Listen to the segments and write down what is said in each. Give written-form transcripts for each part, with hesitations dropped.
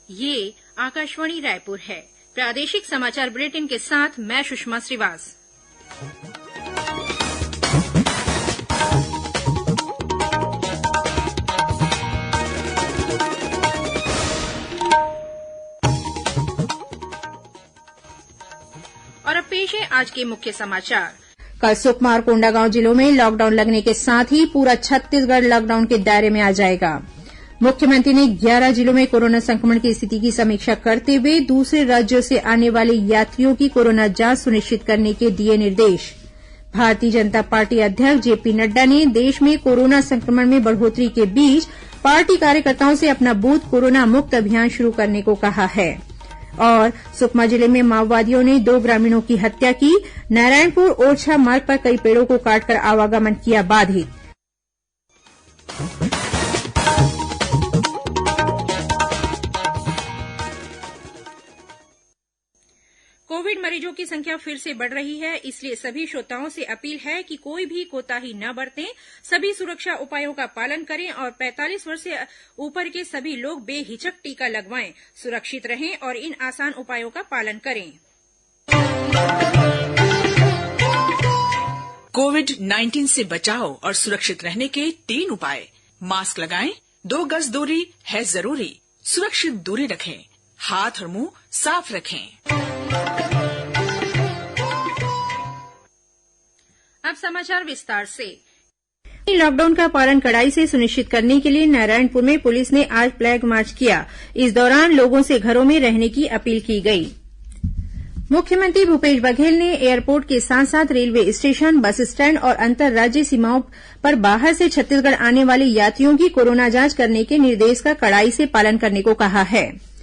ये आकाशवाणी रायपुर है। प्रादेशिक समाचार बुलेटिन के साथ मैं सुषमा श्रीवास। और अब पेश है आज के मुख्य समाचार। कल सुकमा और कोंडागांव जिलों में लॉकडाउन लगने के साथ ही पूरा छत्तीसगढ़ लॉकडाउन के दायरे में आ जाएगा। मुख्यमंत्री ने 11 जिलों में कोरोना संक्रमण की स्थिति की समीक्षा करते हुए दूसरे राज्यों से आने वाले यात्रियों की कोरोना जांच सुनिश्चित करने के दिए निर्देश। भारतीय जनता पार्टी अध्यक्ष जेपी नड्डा ने देश में कोरोना संक्रमण में बढ़ोतरी के बीच पार्टी कार्यकर्ताओं से अपना बूथ कोरोना मुक्त अभियान शुरू करने को कहा है। और सुकमा जिले में माओवादियों ने 2 ग्रामीणों की हत्या की। नारायणपुर ओरछा मार्ग पर कई पेड़ों को काटकर आवागमन किया बाधित। कोविड मरीजों की संख्या फिर से बढ़ रही है, इसलिए सभी श्रोताओं से अपील है कि कोई भी कोताही न बरतें, सभी सुरक्षा उपायों का पालन करें और 45 वर्ष से ऊपर के सभी लोग बेहिचक टीका लगवाएं, सुरक्षित रहें और इन आसान उपायों का पालन करें। कोविड-19 से बचाव और सुरक्षित रहने के 3 उपाय। मास्क लगाएं, 2 गज दूरी है जरूरी, सुरक्षित दूरी रखें, हाथ और मुंह साफ रखें। अब समाचार विस्तार से। लॉकडाउन का पालन कड़ाई से सुनिश्चित करने के लिए नारायणपुर में पुलिस ने आज फ्लैग मार्च किया। इस दौरान लोगों से घरों में रहने की अपील की गई। मुख्यमंत्री भूपेश बघेल ने एयरपोर्ट के साथ साथ रेलवे स्टेशन, बस स्टैंड और अंतर्राज्यीय सीमाओं पर बाहर से छत्तीसगढ़ आने वाले यात्रियों की कोरोना जांच करने के निर्देश का कड़ाई से पालन करने को कहा है।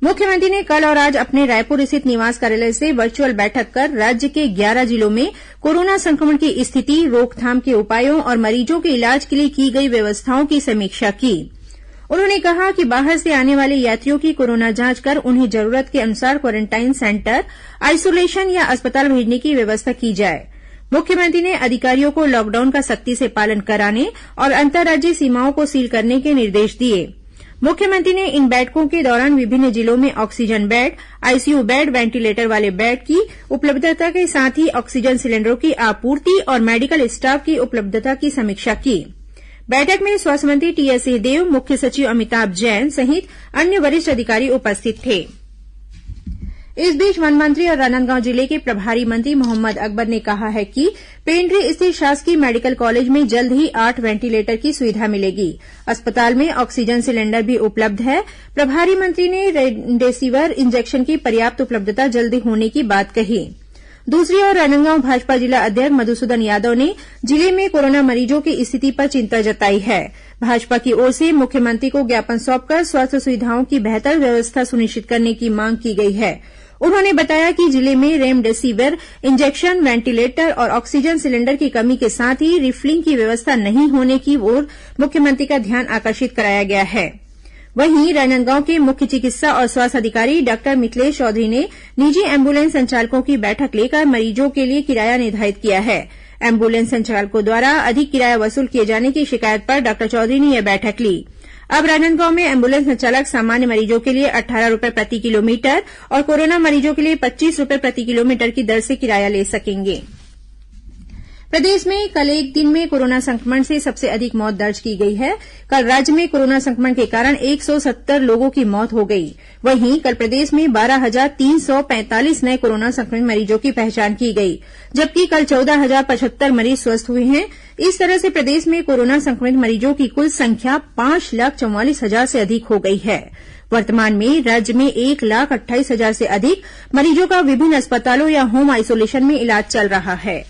मुख्यमंत्री ने कल और आज अपने रायपुर स्थित निवास कार्यालय से वर्चुअल बैठक कर राज्य के 11 जिलों में कोरोना संक्रमण की स्थिति, रोकथाम के उपायों और मरीजों के इलाज के लिए की गई व्यवस्थाओं की समीक्षा की। उन्होंने कहा कि बाहर से आने वाले यात्रियों की कोरोना जांच कर उन्हें जरूरत के अनुसार क्वारेंटाइन सेंटर, आइसोलेशन या अस्पताल भेजने की व्यवस्था की जाए। मुख्यमंत्री ने अधिकारियों को लॉकडाउन का सख्ती से पालन कराने और अंतर्राज्यीय सीमाओं को सील करने के निर्देश दिए। मुख्यमंत्री ने इन बैठकों के दौरान विभिन्न जिलों में oxygen bed, ICU bed, ventilator वाले बेड की उपलब्धता के साथ ही ऑक्सीजन सिलेंडरों की आपूर्ति और मेडिकल स्टाफ की उपलब्धता की समीक्षा की। बैठक में स्वास्थ्य मंत्री टीएस सिंहदेव, मुख्य सचिव अमिताभ जैन सहित अन्य वरिष्ठ अधिकारी उपस्थित थे। इस बीच वन मंत्री और राजनांदगांव जिले के प्रभारी मंत्री मोहम्मद अकबर ने कहा है कि पेंड्री स्थित शासकीय मेडिकल कॉलेज में जल्द ही 8 वेंटिलेटर की सुविधा मिलेगी। अस्पताल में ऑक्सीजन सिलेंडर भी उपलब्ध है। प्रभारी मंत्री ने रेमडेसिविर इंजेक्शन की पर्याप्त उपलब्धता जल्द होने की बात कही। दूसरी ओर राजनांदगांव भाजपा जिला अध्यक्ष मधुसूदन यादव ने जिले में कोरोना मरीजों की स्थिति पर चिंता जताई है। भाजपा की ओर से मुख्यमंत्री को ज्ञापन सौंपकर स्वास्थ्य सुविधाओं की बेहतर व्यवस्था सुनिश्चित करने की मांग की गई है। उन्होंने बताया कि जिले में रेमडेसिविर इंजेक्शन, वेंटिलेटर और ऑक्सीजन सिलेंडर की कमी के साथ ही रिफिलिंग की व्यवस्था नहीं होने की ओर मुख्यमंत्री का ध्यान आकर्षित कराया गया है। वहीं राजनांदगांव के मुख्य चिकित्सा और स्वास्थ्य अधिकारी डॉक्टर मिथिलेश चौधरी ने निजी एम्बुलेंस संचालकों की बैठक लेकर मरीजों के लिए किराया निर्धारित किया है। एम्बुलेंस संचालकों द्वारा अधिक किराया वसूल किए जाने की शिकायत पर डॉक्टर चौधरी ने यह बैठक ली। अब राजनांदगांव में एम्बुलेंस संचालक सामान्य मरीजों के लिए 18 रुपये प्रति किलोमीटर और कोरोना मरीजों के लिए 25 रुपये प्रति किलोमीटर की दर से किराया ले सकेंगे। प्रदेश में कल एक दिन में कोरोना संक्रमण से सबसे अधिक मौत दर्ज की गई है। कल राज्य में कोरोना संक्रमण के कारण 170 लोगों की मौत हो गई। वहीं कल प्रदेश में 12,345 नए कोरोना संक्रमित मरीजों की पहचान की गई, जबकि कल 14,075 मरीज स्वस्थ हुए हैं। इस तरह से प्रदेश में कोरोना संक्रमित मरीजों की कुल संख्या 5,44,000 से अधिक हो गई है। वर्तमान में राज्य में 1,28,000 से अधिक मरीजों का विभिन्न अस्पतालों या होम आइसोलेशन में इलाज चल रहा है।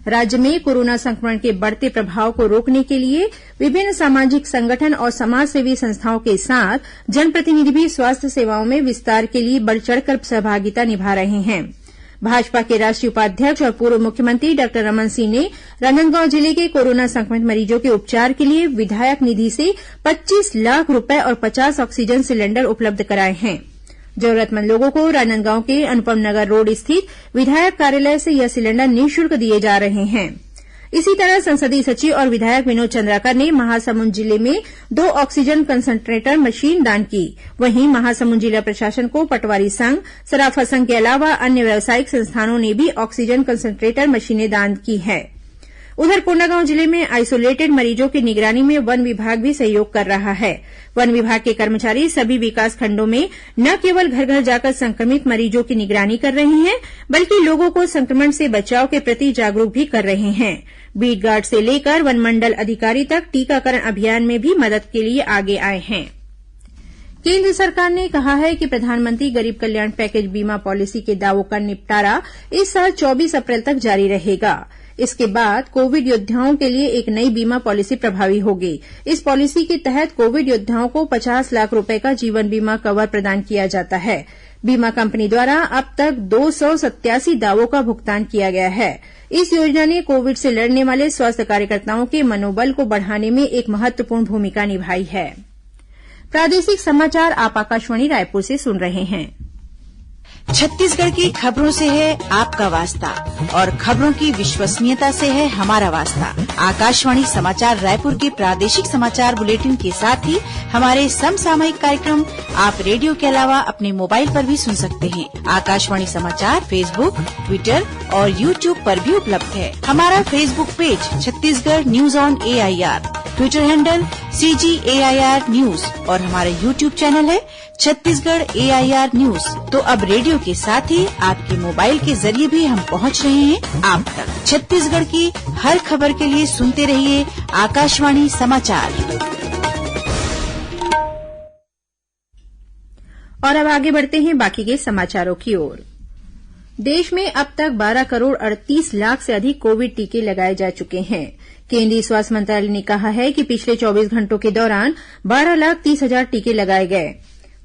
राज्य में कोरोना संक्रमण के बढ़ते प्रभाव को रोकने के लिए विभिन्न सामाजिक संगठन और समाजसेवी संस्थाओं के साथ जनप्रतिनिधि भी स्वास्थ्य सेवाओं में विस्तार के लिए बढ़ चढ़कर सहभागिता निभा रहे हैं। भाजपा के राष्ट्रीय उपाध्यक्ष और पूर्व मुख्यमंत्री डॉक्टर रमन सिंह ने राजनांदगांव जिले के कोरोना संक्रमित मरीजों के उपचार के लिए विधायक निधि से 25 लाख रूपये और 50 ऑक्सीजन सिलेंडर उपलब्ध कराए हैं। जरूरतमंद लोगों को राजनांदगांव के अनुपम नगर रोड स्थित विधायक कार्यालय से यह सिलेंडर निःशुल्क दिए जा रहे हैं। इसी तरह संसदीय सचिव और विधायक विनोद चंद्राकर ने महासमुंद जिले में 2 ऑक्सीजन कंसंट्रेटर मशीन दान की। वहीं महासमुंद जिला प्रशासन को पटवारी संघ, सराफा संघ के अलावा अन्य व्यावसायिक संस्थानों ने भी ऑक्सीजन कंसंट्रेटर मशीनें दान की हैं। उधर कोंडागांव जिले में आइसोलेटेड मरीजों की निगरानी में वन विभाग भी सहयोग कर रहा है। वन विभाग के कर्मचारी सभी विकासखंडों में न केवल घर घर जाकर संक्रमित मरीजों की निगरानी कर रहे हैं, बल्कि लोगों को संक्रमण से बचाव के प्रति जागरूक भी कर रहे हैं। बीट गार्ड से लेकर वनमंडल अधिकारी तक टीकाकरण अभियान में भी मदद के लिए आगे आए हैं। केंद्र सरकार ने कहा है कि प्रधानमंत्री गरीब कल्याण पैकेज बीमा पॉलिसी के दावों का निपटारा इस साल 24 अप्रैल तक जारी रहेगा। इसके बाद कोविड योद्धाओं के लिए एक नई बीमा पॉलिसी प्रभावी होगी। इस पॉलिसी के तहत कोविड योद्धाओं को 50 लाख रुपए का जीवन बीमा कवर प्रदान किया जाता है। बीमा कंपनी द्वारा अब तक 287 दावों का भुगतान किया गया है। इस योजना ने कोविड से लड़ने वाले स्वास्थ्य कार्यकर्ताओं के मनोबल को बढ़ाने में एक महत्वपूर्ण भूमिका निभाई है। प्रादेशिक समाचार आप आकाशवाणी रायपुर से सुन रहे हैं। छत्तीसगढ़ की खबरों से है आपका वास्ता और खबरों की विश्वसनीयता से है हमारा वास्ता। आकाशवाणी समाचार रायपुर के प्रादेशिक समाचार बुलेटिन के साथ ही हमारे समसामयिक कार्यक्रम आप रेडियो के अलावा अपने मोबाइल पर भी सुन सकते हैं। आकाशवाणी समाचार फेसबुक, ट्विटर और यूट्यूब पर भी उपलब्ध है। हमारा Facebook page Chhattisgarh news on AIR, Twitter handle CGAIR news और हमारा यूट्यूब चैनल है छत्तीसगढ़ AIR न्यूज। तो अब रेडियो के साथ ही आपके मोबाइल के जरिए भी हम पहुंच रहे हैं आप तक। छत्तीसगढ़ की हर खबर के लिए सुनते रहिए आकाशवाणी समाचार। और अब आगे बढ़ते हैं बाकी के समाचारों की ओर। देश में अब तक 12 करोड़ 38 लाख से अधिक कोविड टीके लगाए जा चुके हैं। केंद्रीय स्वास्थ्य मंत्रालय ने कहा है कि पिछले 24 घंटों के दौरान 12,30,000 टीके लगाए गए।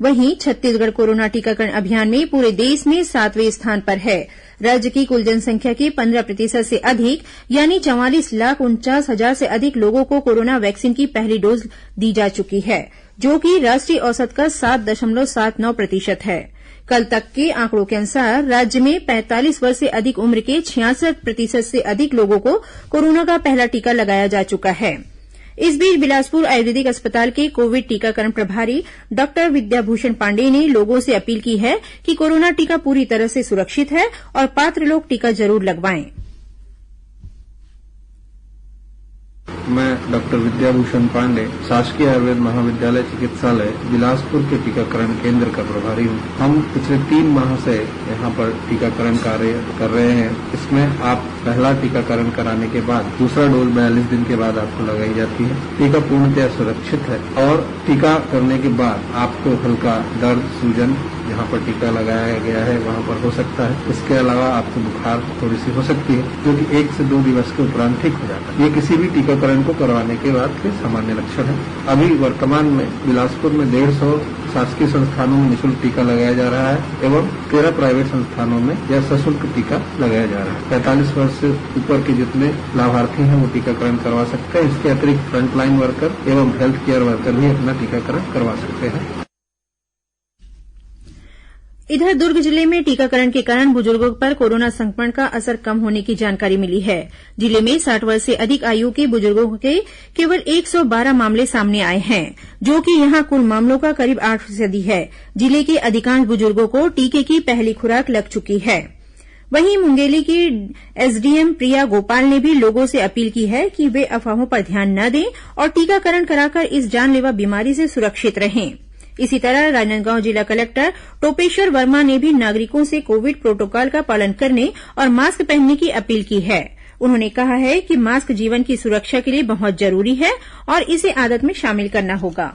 वहीं छत्तीसगढ़ कोरोना टीकाकरण अभियान में पूरे देश में 7वें स्थान पर है। राज्य की कुल जनसंख्या के 15% से अधिक यानी 44,49,000 से अधिक लोगों को कोरोना वैक्सीन की पहली डोज दी जा चुकी है, जो कि राष्ट्रीय औसत का 7.79% है। कल तक के आंकड़ों के अनुसार राज्य में 45 वर्ष से अधिक उम्र के 66% से अधिक लोगों को कोरोना का पहला टीका लगाया जा चुका है। इस बीच बिलासपुर आयुर्वेदिक अस्पताल के कोविड टीकाकरण प्रभारी डॉक्टर विद्याभूषण पांडेय ने लोगों से अपील की है कि कोरोना टीका पूरी तरह से सुरक्षित है और पात्र लोग टीका जरूर लगवाएं। मैं डॉक्टर विद्याभूषण पांडे, शासकीय आयुर्वेद महाविद्यालय चिकित्सालय बिलासपुर के टीकाकरण केंद्र का प्रभारी हूँ। हम पिछले 3 माह से यहाँ पर टीकाकरण कार्य कर रहे हैं। इसमें आप पहला टीकाकरण कराने के बाद दूसरा डोज 42 दिन के बाद आपको लगाई जाती है। टीका पूर्णतः सुरक्षित है और टीका करने के बाद आपको हल्का दर्द, सूजन जहाँ पर टीका लगाया गया है वहाँ पर हो सकता है। इसके अलावा आपको बुखार थोड़ी सी हो सकती है, जो कि 1 से 2 दिवस के उपरांत ठीक हो जाता है। ये किसी भी टीकाकरण को करवाने के बाद के सामान्य लक्षण है। अभी वर्तमान में बिलासपुर में 150 शासकीय संस्थानों में निःशुल्क टीका लगाया जा रहा है एवं 13 प्राइवेट संस्थानों में यह सशुल्क टीका लगाया जा रहा है। 45 वर्ष से ऊपर के जितने लाभार्थी हैं वो टीकाकरण करवा सकते हैं। इसके अतिरिक्त फ्रंटलाइन वर्कर एवं हेल्थ केयर वर्कर भी अपना टीकाकरण करवा सकते हैं। इधर दुर्ग जिले में टीकाकरण के कारण बुजुर्गों पर कोरोना संक्रमण का असर कम होने की जानकारी मिली है। जिले में 60 वर्ष से अधिक आयु के बुजुर्गों के केवल 112 मामले सामने आए हैं, जो कि यहां कुल मामलों का करीब 8% है। जिले के अधिकांश बुजुर्गों को टीके की पहली खुराक लग चुकी है। वहीं मुंगेली की एसडीएम प्रिया गोपाल ने भी लोगों से अपील की है कि वे अफवाहों पर ध्यान न दें और टीकाकरण कराकर इस जानलेवा बीमारी से सुरक्षित रहें। इसी तरह राजनांदगांव जिला कलेक्टर टोपेश्वर वर्मा ने भी नागरिकों से कोविड प्रोटोकॉल का पालन करने और मास्क पहनने की अपील की है। उन्होंने कहा है कि मास्क जीवन की सुरक्षा के लिए बहुत जरूरी है और इसे आदत में शामिल करना होगा।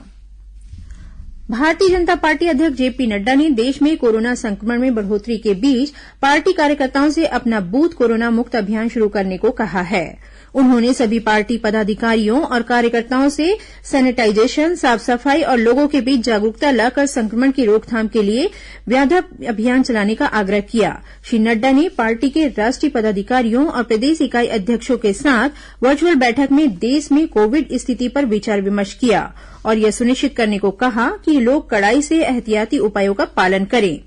भारतीय जनता पार्टी अध्यक्ष जेपी नड्डा ने देश में कोरोना संक्रमण में बढ़ोतरी के बीच पार्टी कार्यकर्ताओं से अपना बूथ कोरोना मुक्त अभियान शुरू करने को कहा है। उन्होंने सभी पार्टी पदाधिकारियों और कार्यकर्ताओं से सैनिटाइजेशन, साफ सफाई और लोगों के बीच जागरूकता लाकर संक्रमण की रोकथाम के लिए व्यापक अभियान चलाने का आग्रह किया। श्री नड्डा ने पार्टी के राष्ट्रीय पदाधिकारियों और प्रदेश इकाई अध्यक्षों के साथ वर्चुअल बैठक में देश में कोविड स्थिति पर विचार विमर्श किया और यह सुनिश्चित करने को कहा कि लोग कड़ाई से एहतियाती उपायों का पालन करें।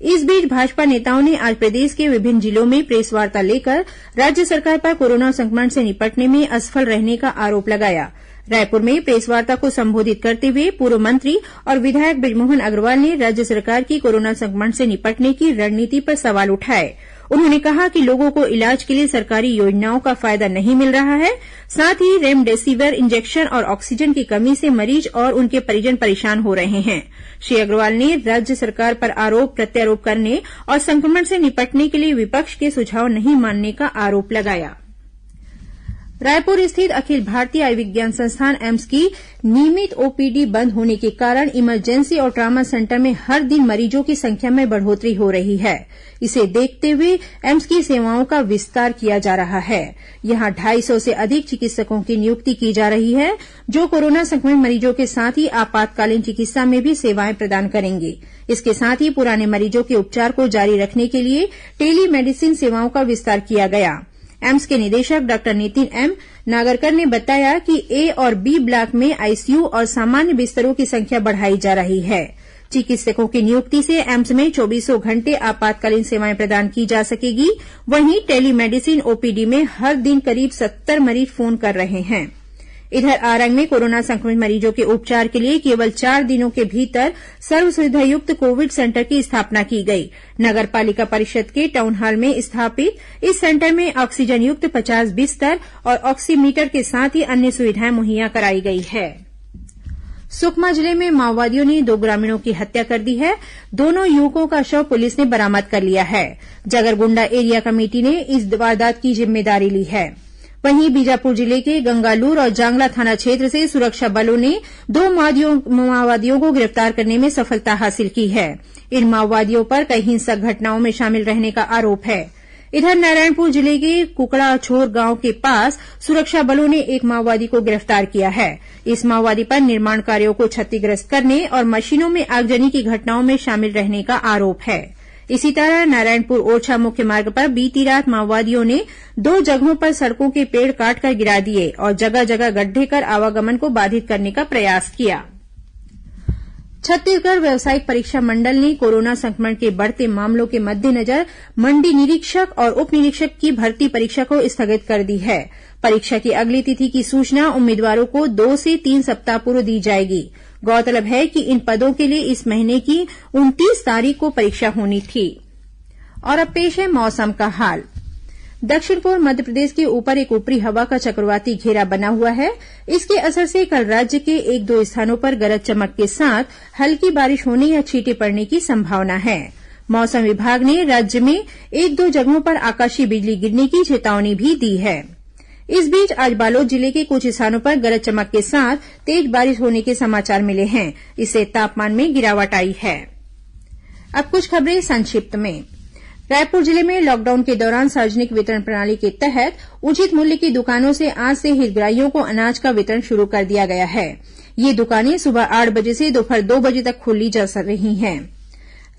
इस बीच भाजपा नेताओं ने आज प्रदेश के विभिन्न जिलों में प्रेस वार्ता लेकर राज्य सरकार पर कोरोना संक्रमण से निपटने में असफल रहने का आरोप लगाया। रायपुर में प्रेस वार्ता को संबोधित करते हुए पूर्व मंत्री और विधायक बृजमोहन अग्रवाल ने राज्य सरकार की कोरोना संक्रमण से निपटने की रणनीति पर सवाल उठाए। उन्होंने कहा कि लोगों को इलाज के लिए सरकारी योजनाओं का फायदा नहीं मिल रहा है, साथ ही रेमडेसिविर इंजेक्शन और ऑक्सीजन की कमी से मरीज और उनके परिजन परेशान हो रहे हैं। श्री अग्रवाल ने राज्य सरकार पर आरोप प्रत्यारोप करने और संक्रमण से निपटने के लिए विपक्ष के सुझाव नहीं मानने का आरोप लगाया। रायपुर स्थित अखिल भारतीय आयुर्विज्ञान संस्थान एम्स की नियमित ओपीडी बंद होने के कारण इमरजेंसी और ट्रामा सेंटर में हर दिन मरीजों की संख्या में बढ़ोतरी हो रही है। इसे देखते हुए एम्स की सेवाओं का विस्तार किया जा रहा है। यहां 250 से अधिक चिकित्सकों की नियुक्ति की जा रही है, जो कोरोना संक्रमित मरीजों के साथ ही आपातकालीन चिकित्सा में भी सेवाएं प्रदान करेंगे। इसके साथ ही पुराने मरीजों के उपचार को जारी रखने के लिए टेली मेडिसिन सेवाओं का विस्तार किया गया। एम्स के निदेशक डॉक्टर नितिन एम नागरकर ने बताया कि ए और बी ब्लॉक में आईसीयू और सामान्य बिस्तरों की संख्या बढ़ाई जा रही है। चिकित्सकों की नियुक्ति से एम्स में 24 घंटे आपातकालीन सेवाएं प्रदान की जा सकेगी। वहीं टेलीमेडिसिन ओपीडी में हर दिन करीब 70 मरीज फोन कर रहे हैं। इधर आरंग में कोरोना संक्रमित मरीजों के उपचार के लिए केवल 4 दिनों के भीतर सर्व सुविधायुक्त कोविड सेंटर की स्थापना की गई। नगर पालिका परिषद के टाउन हॉल में स्थापित इस सेंटर में ऑक्सीजन युक्त 50 बिस्तर और ऑक्सीमीटर के साथ ही अन्य सुविधाएं मुहैया कराई गई है। सुकमा जिले में माओवादियों ने 2 ग्रामीणों की हत्या कर दी है। दोनों युवकों का शव पुलिस ने बरामद कर लिया है। जगरगुंडा एरिया कमेटी ने इस वारदात की जिम्मेदारी ली है। वहीं बीजापुर जिले के गंगालूर और जांगला थाना क्षेत्र से सुरक्षा बलों ने 2 माओवादियों को गिरफ्तार करने में सफलता हासिल की है। इन माओवादियों पर कई हिंसक घटनाओं में शामिल रहने का आरोप है। इधर नारायणपुर जिले के कुकड़ाछोर गांव के पास सुरक्षा बलों ने एक माओवादी को गिरफ्तार किया है। इस माओवादी पर निर्माण कार्यों को क्षतिग्रस्त करने और मशीनों में आगजनी की घटनाओं में शामिल रहने का आरोप है। इसी तरह नारायणपुर ओरछा मुख्य मार्ग पर बीती रात माओवादियों ने 2 जगहों पर सड़कों के पेड़ काटकर गिरा दिए और जगह जगह गड्ढे कर आवागमन को बाधित करने का प्रयास किया। छत्तीसगढ़ व्यावसायिक परीक्षा मंडल ने कोरोना संक्रमण के बढ़ते मामलों के मद्देनजर मंडी निरीक्षक और उप निरीक्षक की भर्ती परीक्षा को स्थगित कर दी है। परीक्षा की अगली तिथि की सूचना उम्मीदवारों को 2 से 3 सप्ताह पूर्व दी जाएगी। गौरतलब है कि इन पदों के लिए इस महीने की 29 तारीख को परीक्षा होनी थी। और अब पेश है मौसम का हाल। दक्षिण पूर्व मध्यप्रदेश के ऊपर एक ऊपरी हवा का चक्रवाती घेरा बना हुआ है। इसके असर से कल राज्य के 1-2 स्थानों पर गरज चमक के साथ हल्की बारिश होने या छींटे पड़ने की संभावना है। मौसम विभाग ने राज्य में 1-2 जगहों पर आकाशीय बिजली गिरने की चेतावनी भी दी है। इस बीच आज बालोद जिले के कुछ स्थानों पर गरज चमक के साथ तेज बारिश होने के समाचार मिले हैं। इससे तापमान में गिरावट आई है। अब कुछ खबरें संक्षिप्त में। रायपुर जिले में लॉकडाउन के दौरान सार्वजनिक वितरण प्रणाली के तहत उचित मूल्य की दुकानों से आज से हितग्राहियों को अनाज का वितरण शुरू कर दिया गया है। ये दुकानें सुबह 8 बजे से दोपहर 2 बजे तक खोली जा रही हैं।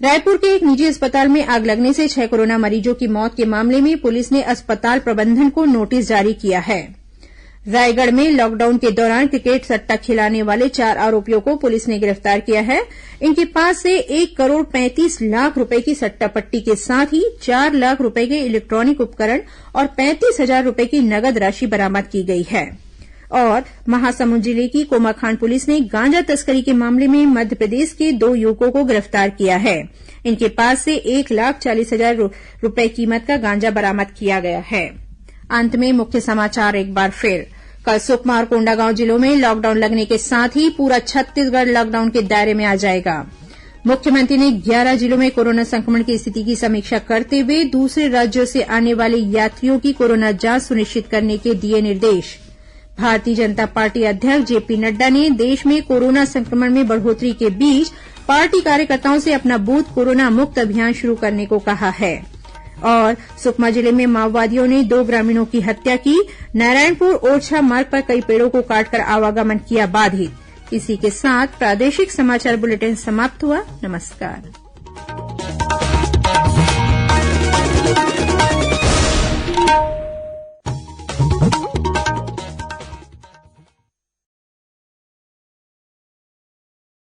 रायपुर के एक निजी अस्पताल में आग लगने से 6 कोरोना मरीजों की मौत के मामले में पुलिस ने अस्पताल प्रबंधन को नोटिस जारी किया है। रायगढ़ में लॉकडाउन के दौरान क्रिकेट सट्टा खिलाने वाले 4 आरोपियों को पुलिस ने गिरफ्तार किया है। इनके पास से 1 करोड़ 35 लाख रुपए की सट्टा पट्टी के साथ ही 4 लाख रुपए के इलेक्ट्रॉनिक उपकरण और 35,000 रुपए की नगद राशि बरामद की गई है। और महासमुंद जिले की कोमाखान पुलिस ने गांजा तस्करी के मामले में मध्यप्रदेश के 2 युवकों को गिरफ्तार किया है। इनके पास से 1,40,000 रुपए कीमत का गांजा बरामद किया गया है। अंत में मुख्य समाचार एक बार फिर। कल सुकमा और कोंडागांव जिलों में लॉकडाउन लगने के साथ ही पूरा छत्तीसगढ़ लॉकडाउन के दायरे में आ जाएगा। मुख्यमंत्री ने 11 जिलों में कोरोना संक्रमण की स्थिति की समीक्षा करते हुए दूसरे राज्यों से आने वाले यात्रियों की कोरोना जांच सुनिश्चित करने के दिए निर्देश। भारतीय जनता पार्टी अध्यक्ष जेपी नड्डा ने देश में कोरोना संक्रमण में बढ़ोतरी के बीच पार्टी कार्यकर्ताओं से अपना बूथ कोरोना मुक्त अभियान शुरू करने को कहा है। और सुकमा जिले में माओवादियों ने 2 ग्रामीणों की हत्या की। नारायणपुर ओरछा मार्ग पर कई पेड़ों को काटकर आवागमन किया बाधित। इसी के साथ प्रादेशिक समाचार बुलेटिन समाप्त हुआ। नमस्कार।